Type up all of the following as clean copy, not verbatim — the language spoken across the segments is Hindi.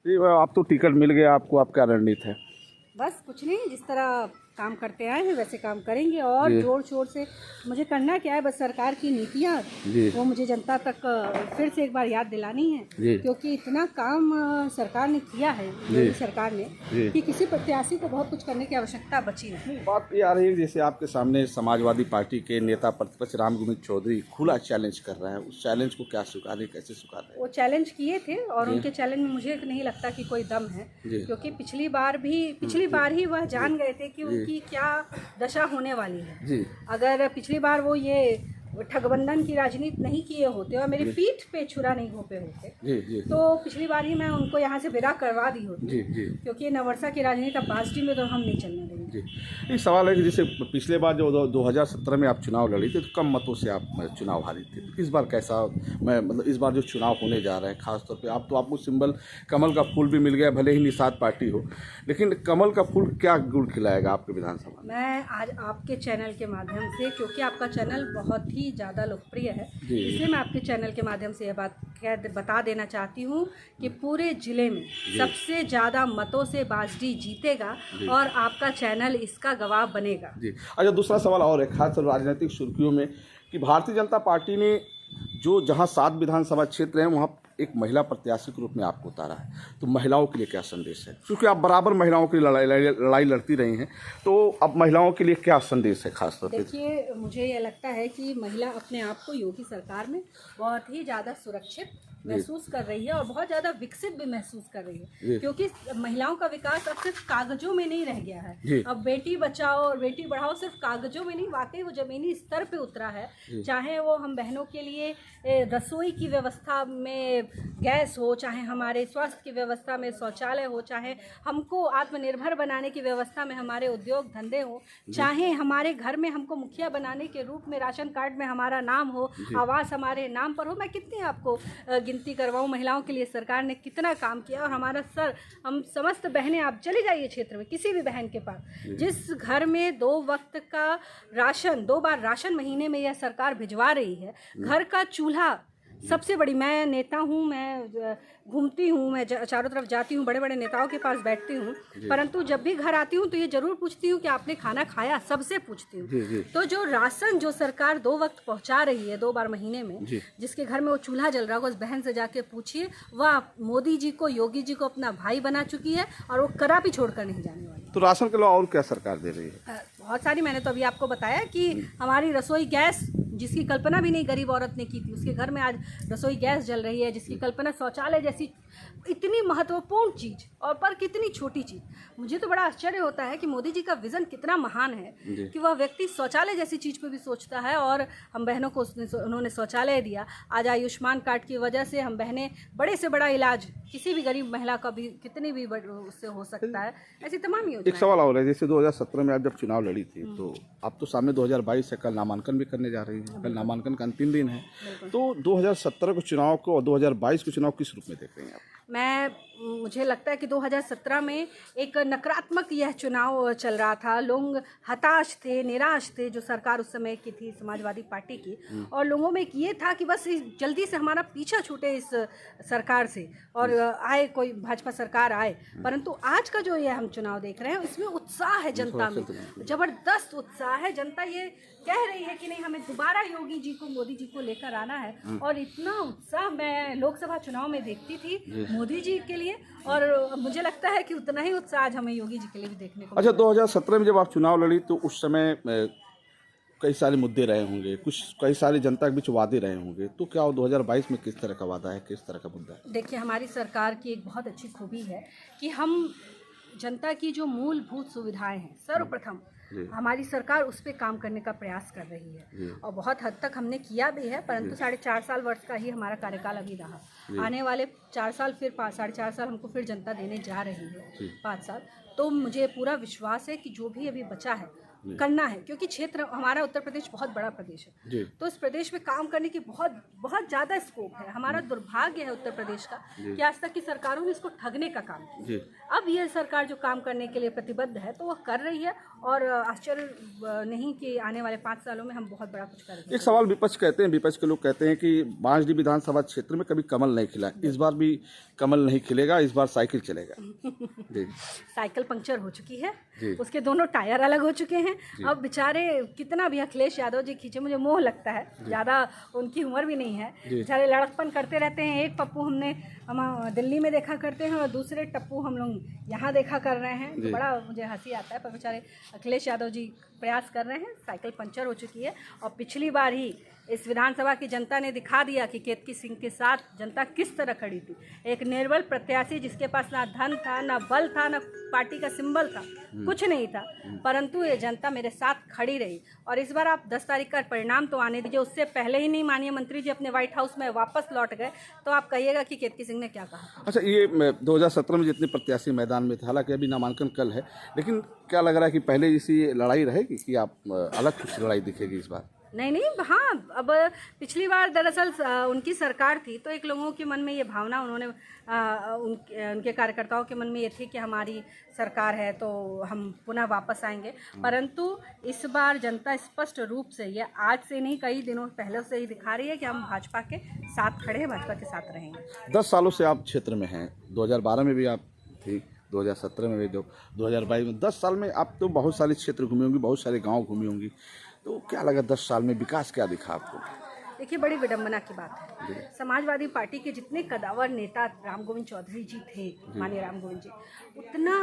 जी, आप तो टिकट मिल गया आपको, आप क्या रणनीति है? बस कुछ नहीं, जिस तरह काम करते आए हैं वैसे काम करेंगे और जी जोर शोर से। मुझे करना क्या है, बस सरकार की नीतियाँ जी वो मुझे जनता तक फिर से एक बार याद दिलानी है, जी क्योंकि इतना काम सरकार ने किया है, जी मोदी सरकार ने, जी। कि किसी प्रत्याशी को बहुत कुछ करने की आवश्यकता बची नहीं। बात ये आ रही है जैसे आपके सामने समाजवादी पार्टी के नेता प्रतिपक्ष रामगोविंद चौधरी खुला चैलेंज कर रहे हैं, उस चैलेंज को क्या स्वीकार है, कैसे स्वीकार है? वो चैलेंज किए थे और जी उनके चैलेंज में मुझे नहीं लगता कि कोई दम है, जी क्योंकि पिछली बार ही वह जान गए थे कि उनकी क्या दशा होने वाली है। जी अगर पिछली बार वो ये ठगबंधन की राजनीति नहीं किए होते और मेरी पीठ पे छुरा नहीं घोंपे होते, जी जी तो पिछली बार ही मैं उनको यहाँ से विदा करवा दी होती। जी जी क्योंकि नववर्षा की राजनीति अब बासठी में तो हम नहीं चलने देंगे। जी। एक सवाल है कि जैसे पिछले बार जो 2017 में आप चुनाव लड़ी थे तो कम मतों से आप चुनाव हारी थे, इस बार कैसा, मैं मतलब इस बार जो चुनाव होने जा रहे हैं खासतौर पे आप, तो आपको सिंबल कमल का फूल भी मिल गया, भले ही निषाद पार्टी हो, लेकिन कमल का फूल क्या गुड़ खिलाएगा आपके विधानसभा में? मैं आज आपके चैनल के माध्यम से, क्योंकि आपका चैनल बहुत ही ज़्यादा लोकप्रिय है, इसलिए मैं आपके चैनल के माध्यम से यह बात बता देना चाहती हूँ कि पूरे ज़िले में सबसे ज़्यादा मतों से बासडी जीतेगा और आपका चैनल इसका गवाह बनेगा। जी। अच्छा, दूसरा सवाल और है, खासतौर राजनीतिक सुर्खियों में, कि भारतीय जनता पार्टी ने जो जहां 7 विधानसभा क्षेत्र हैं वहां एक महिला प्रत्याशी के रूप में आपको उतारा है, तो महिलाओं के लिए क्या संदेश है? क्योंकि आप बराबर महिलाओं की लड़ाई लड़ती रही हैं, तो अब महिलाओं के लिए क्या संदेश है खासतौर पे? देखिए, मुझे ये लगता है कि महिला अपने आप को योगी सरकार में बहुत ही ज़्यादा सुरक्षित महसूस कर रही है और बहुत ज़्यादा विकसित भी महसूस कर रही है, क्योंकि महिलाओं का विकास अब सिर्फ कागजों में नहीं रह गया है। अब बेटी बचाओ और बेटी बढ़ाओ सिर्फ कागजों में नहीं, वाकई वो ज़मीनी स्तर पे उतरा है। चाहे वो हम बहनों के लिए रसोई की व्यवस्था में गैस हो, चाहे हमारे स्वास्थ्य की व्यवस्था में शौचालय हो, चाहे हमको आत्मनिर्भर बनाने की व्यवस्था में हमारे उद्योग धंधे हो, चाहे हमारे घर में हमको मुखिया बनाने के रूप में राशन कार्ड में हमारा नाम हो, आवास हमारे नाम पर हो। मैं कितनी आपको गिनती करवाऊं महिलाओं के लिए सरकार ने कितना काम किया। और हमारा हम समस्त बहनें, आप चले जाइए क्षेत्र में किसी भी बहन के पास, जिस घर में 2 वक्त का राशन, 2 बार राशन महीने में यह सरकार भिजवा रही है, घर का चूल्हा सबसे बड़ी, मैं नेता हूँ, मैं घूमती हूँ, मैं चारों तरफ जाती हूँ, बड़े बड़े नेताओं के पास बैठती हूँ, परंतु जब भी घर आती हूँ तो ये जरूर पूछती हूँ कि आपने खाना खाया, सबसे पूछती हूँ। तो जो राशन जो सरकार 2 वक्त पहुँचा रही है 2 बार महीने में, जिसके घर में वो चूल्हा जल रहा होगा, उस बहन से जाके पूछिए, वह मोदी जी को, योगी जी को अपना भाई बना चुकी है और वो कदापि छोड़कर नहीं जाने वाली। तो राशन के अलावा और क्या सरकार दे रही है? बहुत सारी, मैंने तो अभी आपको बताया कि हमारी रसोई गैस, जिसकी कल्पना भी नहीं गरीब औरत ने की थी, उसके घर में आज रसोई गैस जल रही है। जिसकी कल्पना शौचालय जैसी इतनी महत्वपूर्ण चीज़, और पर कितनी छोटी चीज़। मुझे तो बड़ा आश्चर्य होता है कि मोदी जी का विज़न कितना महान है कि वह व्यक्ति शौचालय जैसी चीज़ पर भी सोचता है, और हम बहनों को उन्होंने शौचालय दिया। आज आयुष्मान कार्ड की वजह से हम बहनें बड़े से बड़ा इलाज किसी भी गरीब महिला का भी कितनी भी उससे हो सकता है। ऐसी तमाम योजनाएं। एक सवाल और है, जैसे 2017 में आप जब चुनाव लड़ी थी, तो आप तो सामने 2022 से कल नामांकन भी करने जा रही हैं, कल नामांकन का अंतिम दिन है, तो 2017 के चुनाव को और 2022 के चुनाव किस रूप में देख रही हैं आप? मुझे लगता है कि 2017 में एक नकारात्मक यह चुनाव चल रहा था। लोग हताश थे, निराश थे, जो सरकार उस समय की थी समाजवादी पार्टी की, और लोगों में ये था कि बस जल्दी से हमारा पीछा छूटे इस सरकार से और आए कोई भाजपा सरकार आए। परंतु आज का जो ये हम चुनाव देख रहे हैं, इसमें उत्साह है जनता में, जबरदस्त उत्साह है। जनता ये कह रही है कि नहीं, हमें दोबारा योगी जी को, मोदी जी को लेकर आना है, और इतना उत्साह मैं लोकसभा चुनाव में देखती थी मोदी जी के लिए, और मुझे लगता है कि उतना ही उत्साह आज हमें योगी जी के लिए भी देखने को। अच्छा, 2017 में जब आप चुनाव लड़ी तो उस समय कई सारे मुद्दे रहे होंगे, कई सारे जनता के बीच वादे रहे होंगे, तो क्या 2022 में किस तरह का वादा है, किस तरह का मुद्दा है? देखिए, हमारी सरकार की एक बहुत अच्छी खूबी है कि हम जनता की जो मूलभूत सुविधाएं हैं, सर्वप्रथम हमारी सरकार उस पर काम करने का प्रयास कर रही है, और बहुत हद तक हमने किया भी है। परंतु 4.5 साल वर्ष का ही हमारा कार्यकाल अभी रहा। आने वाले 4 साल, फिर 4.5 साल हमको फिर जनता देने जा रही है, 5 साल। तो मुझे पूरा विश्वास है कि जो भी अभी बचा है करना है, क्योंकि क्षेत्र हमारा उत्तर प्रदेश बहुत बड़ा प्रदेश है। जी। तो इस प्रदेश में काम करने की बहुत बहुत ज़्यादा स्कोप है। हमारा दुर्भाग्य है उत्तर प्रदेश का कि आज तक की सरकारों ने इसको ठगने का काम किया। अब यह सरकार जो काम करने के लिए प्रतिबद्ध है तो वह कर रही है, और आश्चर्य नहीं कि आने वाले 5 सालों में हम बहुत बड़ा कुछ करेंगे। एक सवाल विपक्ष कहते हैं, विपक्ष के लोग कहते हैं कि बांसडीह विधानसभा क्षेत्र में कभी कमल नहीं खिला, इस बार भी कमल नहीं खिलेगा, इस बार साइकिल चलेगा। जी। साइकिल पंक्चर हो चुकी है, उसके दोनों टायर अलग हो चुके हैं। अब बेचारे कितना भी अखिलेश यादव जी खींचे, मुझे मोह लगता है, ज़्यादा उनकी उम्र भी नहीं है, बेचारे लड़कपन करते रहते हैं। एक पप्पू हम दिल्ली में देखा करते हैं और दूसरे टप्पू हम लोग यहाँ देखा कर रहे हैं, तो बड़ा मुझे हंसी आता है। पर बेचारे अखिलेश यादव जी प्रयास कर रहे हैं। साइकिल पंक्चर हो चुकी है, और पिछली बार ही इस विधानसभा की जनता ने दिखा दिया कि केतकी सिंह के साथ जनता किस तरह खड़ी थी। एक निर्बल प्रत्याशी जिसके पास ना धन था, ना बल था, ना पार्टी का सिंबल था, कुछ नहीं था, परंतु ये जनता मेरे साथ खड़ी रही। और इस बार आप 10 तारीख का परिणाम तो आने दीजिए, उससे पहले ही नहीं माननीय मंत्री जी अपने व्हाइट हाउस में वापस लौट गए, तो आप कहिएगा कि केतकी सिंह ने क्या कहा। अच्छा, ये 2017 में जितने प्रत्याशी मैदान में थे, हालांकि अभी नामांकन कल है, लेकिन क्या लग रहा है कि पहले जैसी लड़ाई रहेगी कि आप अलग कुछ लड़ाई दिखेगी इस बार? नहीं, हाँ, अब पिछली बार दरअसल उनकी सरकार थी, तो एक लोगों के मन में ये भावना, उन्होंने उनके कार्यकर्ताओं के मन में ये थी कि हमारी सरकार है तो हम पुनः वापस आएंगे। परंतु इस बार जनता स्पष्ट रूप से, ये आज से नहीं कई दिनों पहले से ही दिखा रही है कि हम भाजपा के साथ खड़े हैं, भाजपा के साथ रहेंगे। 10 सालों से आप क्षेत्र में हैं, 2012 में भी आप थी, 2017 में भी, 2022 में, 10 साल में आप तो बहुत सारे क्षेत्र घूमी होंगी, बहुत सारे गाँव घूमी होंगी, तो क्या लगा 10 साल में विकास क्या दिखा आपको? देखिए, बड़ी विडंबना की बात है, समाजवादी पार्टी के जितने कदावर नेता राम गोविंद चौधरी जी थे, माननीय राम गोविंद जी, उतना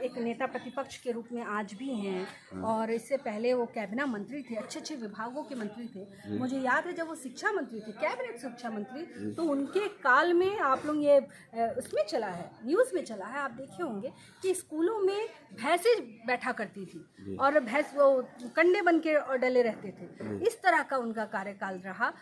एक नेता प्रतिपक्ष के रूप में आज भी हैं। और इससे पहले वो कैबिनेट मंत्री थे, अच्छे अच्छे विभागों के मंत्री थे। मुझे याद है जब वो शिक्षा मंत्री थे, कैबिनेट शिक्षा मंत्री, तो उनके काल में आप लोग ये उसमें चला है, न्यूज़ में चला है, आप देखे होंगे कि स्कूलों में भैंसें बैठा करती थी और भैंस वो कंडे बन के डले रहते थे। इस तरह का उनका कार्यकाल रहा।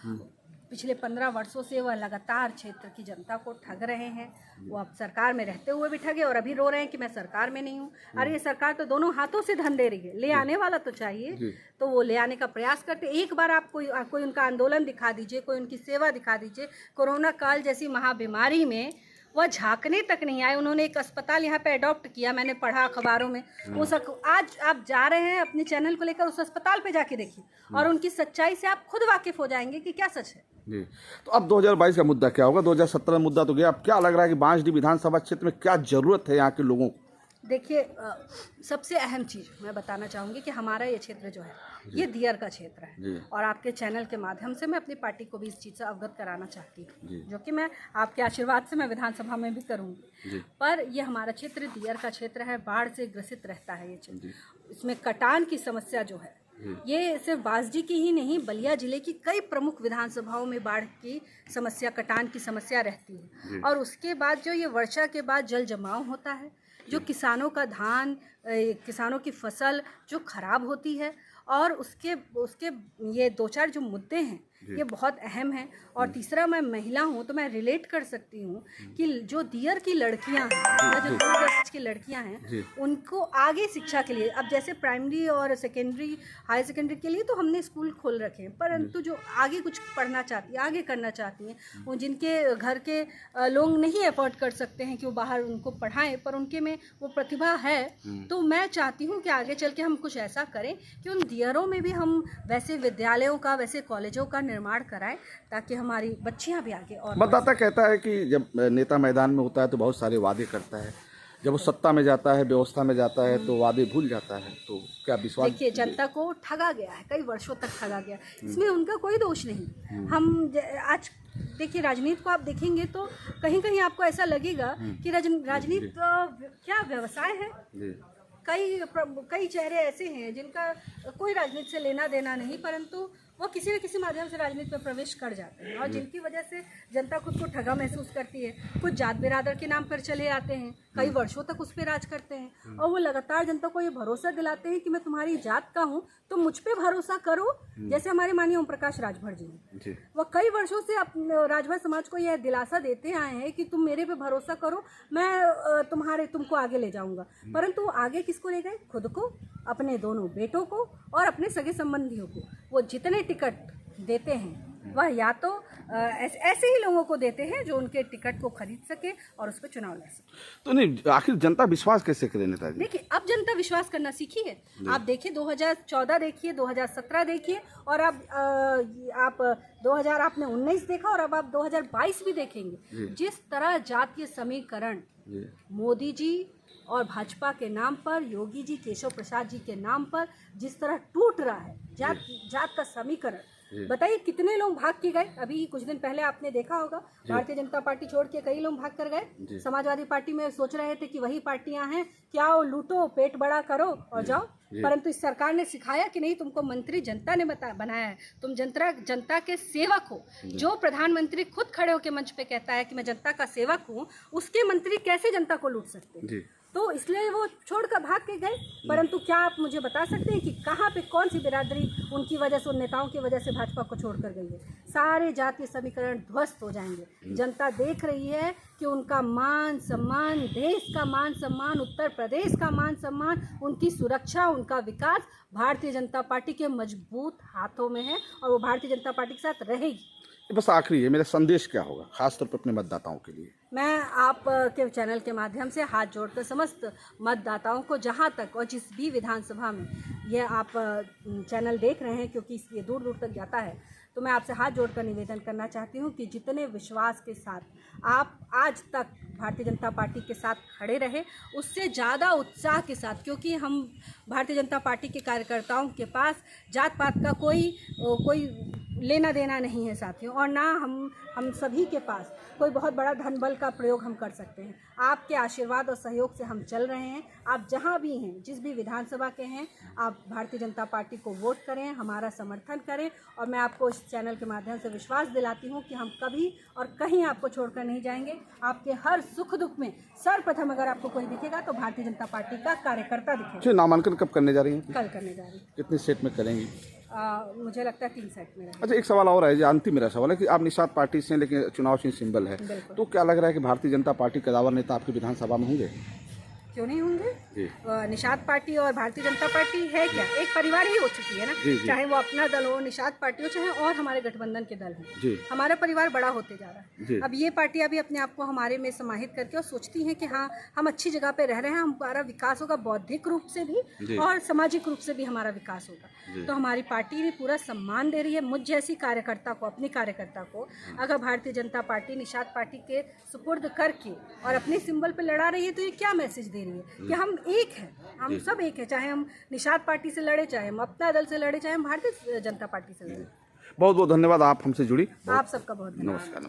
पिछले 15 वर्षों से वह लगातार क्षेत्र की जनता को ठग रहे हैं। वो अब सरकार में रहते हुए भी ठगे, और अभी रो रहे हैं कि मैं सरकार में नहीं हूँ। अरे ये सरकार तो दोनों हाथों से धन दे रही है, ले आने वाला तो चाहिए, तो वो ले आने का प्रयास करते। एक बार आप कोई उनका आंदोलन दिखा दीजिए, कोई उनकी सेवा दिखा दीजिए। कोरोना काल जैसी महाबीमारी में वह झांकने तक नहीं आए। उन्होंने एक अस्पताल यहाँ पे अडॉप्ट किया, मैंने पढ़ा अखबारों में। आज आप जा रहे हैं अपने चैनल को लेकर, उस अस्पताल पे जाके देखिए, और उनकी सच्चाई से आप खुद वाकिफ हो जाएंगे कि क्या सच है। जी, तो अब 2022 का मुद्दा क्या होगा? 2017 मुद्दा तो गया, अब क्या लग रहा है कि बांसडीह विधानसभा क्षेत्र में क्या जरूरत है यहाँ के लोगों को? देखिए, सबसे अहम चीज़ मैं बताना चाहूँगी कि हमारा ये क्षेत्र जो है, ये दियर का क्षेत्र है, और आपके चैनल के माध्यम से मैं अपनी पार्टी को भी इस चीज़ से अवगत कराना चाहती हूँ, जो कि मैं आपके आशीर्वाद से मैं विधानसभा में भी करूँगी। पर ये हमारा क्षेत्र दियर का क्षेत्र है, बाढ़ से ग्रसित रहता है ये क्षेत्र। इसमें कटान की समस्या जो है, ये सिर्फ बांसडीह की ही नहीं, बलिया जिले की कई प्रमुख विधानसभाओं में बाढ़ की समस्या, कटान की समस्या रहती है। और उसके बाद जो ये वर्षा के बाद जल जमाव होता है, जो किसानों का धान, किसानों की फसल जो खराब होती है, और उसके ये 2-4 जो मुद्दे हैं ये बहुत अहम हैं। और तीसरा, मैं महिला हूँ तो मैं रिलेट कर सकती हूँ कि जो दियर की लड़कियाँ हैं या जो दूर दराज की लड़कियाँ हैं, उनको आगे शिक्षा के लिए, अब जैसे प्राइमरी और सेकेंडरी, हाई सेकेंडरी के लिए तो हमने स्कूल खोल रखे हैं, परंतु जो आगे कुछ पढ़ना चाहती हैं, आगे करना चाहती हैं, वो जिनके घर के लोग नहीं अफोर्ड कर सकते हैं कि वो बाहर उनको पढ़ाएं, पर उनके में वो प्रतिभा है, तो मैं चाहती हूँ कि आगे चल के हम कुछ ऐसा करें कि उन दियरों में भी हम वैसे विद्यालयों का, वैसे कॉलेजों का निर्माण कराएं, ताकि हमारी बच्चियां भी आगे। और मतदाता कहता है कि जब नेता मैदान में होता है तो बहुत सारे वादे करता है, जब वो सत्ता में जाता है, व्यवस्था में जाता है, तो वादे भूल जाता है। तो क्या विश्वास? देखिए, जनता को ठगा गया है, कई वर्षों तक ठगा गया, इसमें उनका कोई दोष नहीं। हम आज देखिए, राजनीति को आप देखेंगे तो कहीं कहीं आपको ऐसा लगेगा कि राजनीति क्या व्यवसाय है। कई चेहरे ऐसे हैं जिनका कोई राजनीति से लेना देना नहीं, परंतु वो किसी न किसी माध्यम से राजनीति में प्रवेश कर जाते हैं और जिनकी वजह से जनता खुद को ठगा महसूस करती है। कुछ जात बिरादर के नाम पर चले आते हैं, कई वर्षों तक उस पर राज करते हैं और वो लगातार जनता को ये भरोसा दिलाते हैं कि मैं तुम्हारी जात का हूँ, तो मुझ पे भरोसा करो। जैसे हमारे माननीय ओम प्रकाश राजभर जी हैं, वो कई वर्षों से राजभर समाज को यह दिलासा देते आए हैं कि तुम मेरे पे भरोसा करो, मैं तुमको आगे ले जाऊंगा। परंतु वो आगे किसको ले गए? खुद को, अपने दोनों बेटों को और अपने सगे संबंधियों को। वो जितने टिकट देते हैं वह या तो ऐसे ही लोगों को देते हैं जो उनके टिकट को खरीद सके और उस पर चुनाव लड़ सके। तो नहीं, आखिर जनता विश्वास कैसे करे नेताजी? देखिए, अब जनता विश्वास करना सीखी है। आप देखिए 2014 देखिए, 2017 देखिए और अब आप 2000 आपने 19 देखा और अब आप 2022 भी देखेंगे। जिस तरह जातीय समीकरण मोदी जी और भाजपा के नाम पर, योगी जी, केशव प्रसाद जी के नाम पर जिस तरह टूट रहा है जात का समीकरण, बताइए कितने लोग भाग के गए। अभी कुछ दिन पहले आपने देखा होगा, भारतीय जनता पार्टी छोड़ के कई लोग भाग कर गए। समाजवादी पार्टी में सोच रहे थे कि वही पार्टियां हैं, क्या वो लूटो, पेट बड़ा करो और जाओ। परंतु इस सरकार ने सिखाया कि नहीं, तुमको मंत्री जनता ने बनाया है, तुम जनता के सेवक हो। जो प्रधानमंत्री खुद खड़े होकर मंच पे कहता है कि मैं जनता का सेवक हूँ, उसके मंत्री कैसे जनता को लूट सकते हैं? तो इसलिए वो छोड़कर भाग के गए। परंतु क्या आप मुझे बता सकते हैं कि कहाँ पे कौन सी बिरादरी उनकी वजह से, उन नेताओं की वजह से भाजपा को छोड़कर गई है? सारे जातीय समीकरण ध्वस्त हो जाएंगे। जनता देख रही है कि उनका मान सम्मान, देश का मान सम्मान, उत्तर प्रदेश का मान सम्मान, उनकी सुरक्षा, उनका विकास भारतीय जनता पार्टी के मजबूत हाथों में है और वो भारतीय जनता पार्टी के साथ रहेगी। बस आखिरी है, मेरा संदेश क्या होगा खासतौर पर अपने मतदाताओं के लिए? मैं आप के चैनल के माध्यम से हाथ जोड़कर समस्त मतदाताओं को, जहां तक और जिस भी विधानसभा में ये आप चैनल देख रहे हैं, क्योंकि ये दूर दूर तक जाता है, तो मैं आपसे हाथ जोड़कर निवेदन करना चाहती हूं कि जितने विश्वास के साथ आप आज तक भारतीय जनता पार्टी के साथ खड़े रहे, उससे ज़्यादा उत्साह के साथ, क्योंकि हम भारतीय जनता पार्टी के कार्यकर्ताओं के पास जात पात का कोई लेना देना नहीं है साथियों, और ना हम सभी के पास कोई बहुत बड़ा धन बल का प्रयोग हम कर सकते हैं। आपके आशीर्वाद और सहयोग से हम चल रहे हैं। आप जहां भी हैं, जिस भी विधानसभा के हैं, आप भारतीय जनता पार्टी को वोट करें, हमारा समर्थन करें। और मैं आपको इस चैनल के माध्यम से विश्वास दिलाती हूं कि हम कभी और कहीं आपको छोड़कर नहीं जाएंगे। आपके हर सुख दुख में सर्वप्रथम अगर आपको कोई दिखेगा तो भारतीय जनता पार्टी का कार्यकर्ता दिखेगा। नामांकन कब करने जा रही हैं? कल करने जा रही हैं। कितने सेट में करेंगी? मुझे लगता है 3 सेट में रहेगा। अच्छा, एक सवाल और है, जो अंतिम मेरा सवाल है कि आप निषाद पार्टी से हैं लेकिन चुनाव चिन्ह सिंबल है, तो क्या लग रहा है कि भारतीय जनता पार्टी के कदावर नेता आपकी विधानसभा में होंगे? क्यों नहीं होंगे? निषाद पार्टी और भारतीय जनता पार्टी है क्या, एक परिवार ही हो चुकी है ना। चाहे वो अपना दल हो, निषाद पार्टी हो, चाहे और हमारे गठबंधन के दल हैं, हमारा परिवार बड़ा होते जा रहा है। अब ये पार्टियां भी अपने आप को हमारे में समाहित करके और सोचती हैं कि हाँ, हम अच्छी जगह पे रह रहे हैं, हमारा विकास होगा, बौद्धिक रूप से भी और सामाजिक रूप से भी हमारा विकास होगा। तो हमारी पार्टी ने पूरा सम्मान दे रही है मुझ जैसी कार्यकर्ता को, अपनी कार्यकर्ता को। अगर भारतीय जनता पार्टी निषाद पार्टी के सुपुर्द करके और अपने सिंबल पे लड़ा रही है, तो ये क्या मैसेज दे रही है कि हम एक हैं, हम सब एक है। चाहे हम निषाद पार्टी से लड़े, चाहे हम अपना दल से लड़े, चाहे हम भारतीय जनता पार्टी से लड़े। बहुत बहुत धन्यवाद, आप हमसे जुड़ी। आप सबका बहुत धन्यवाद। नमस्कार।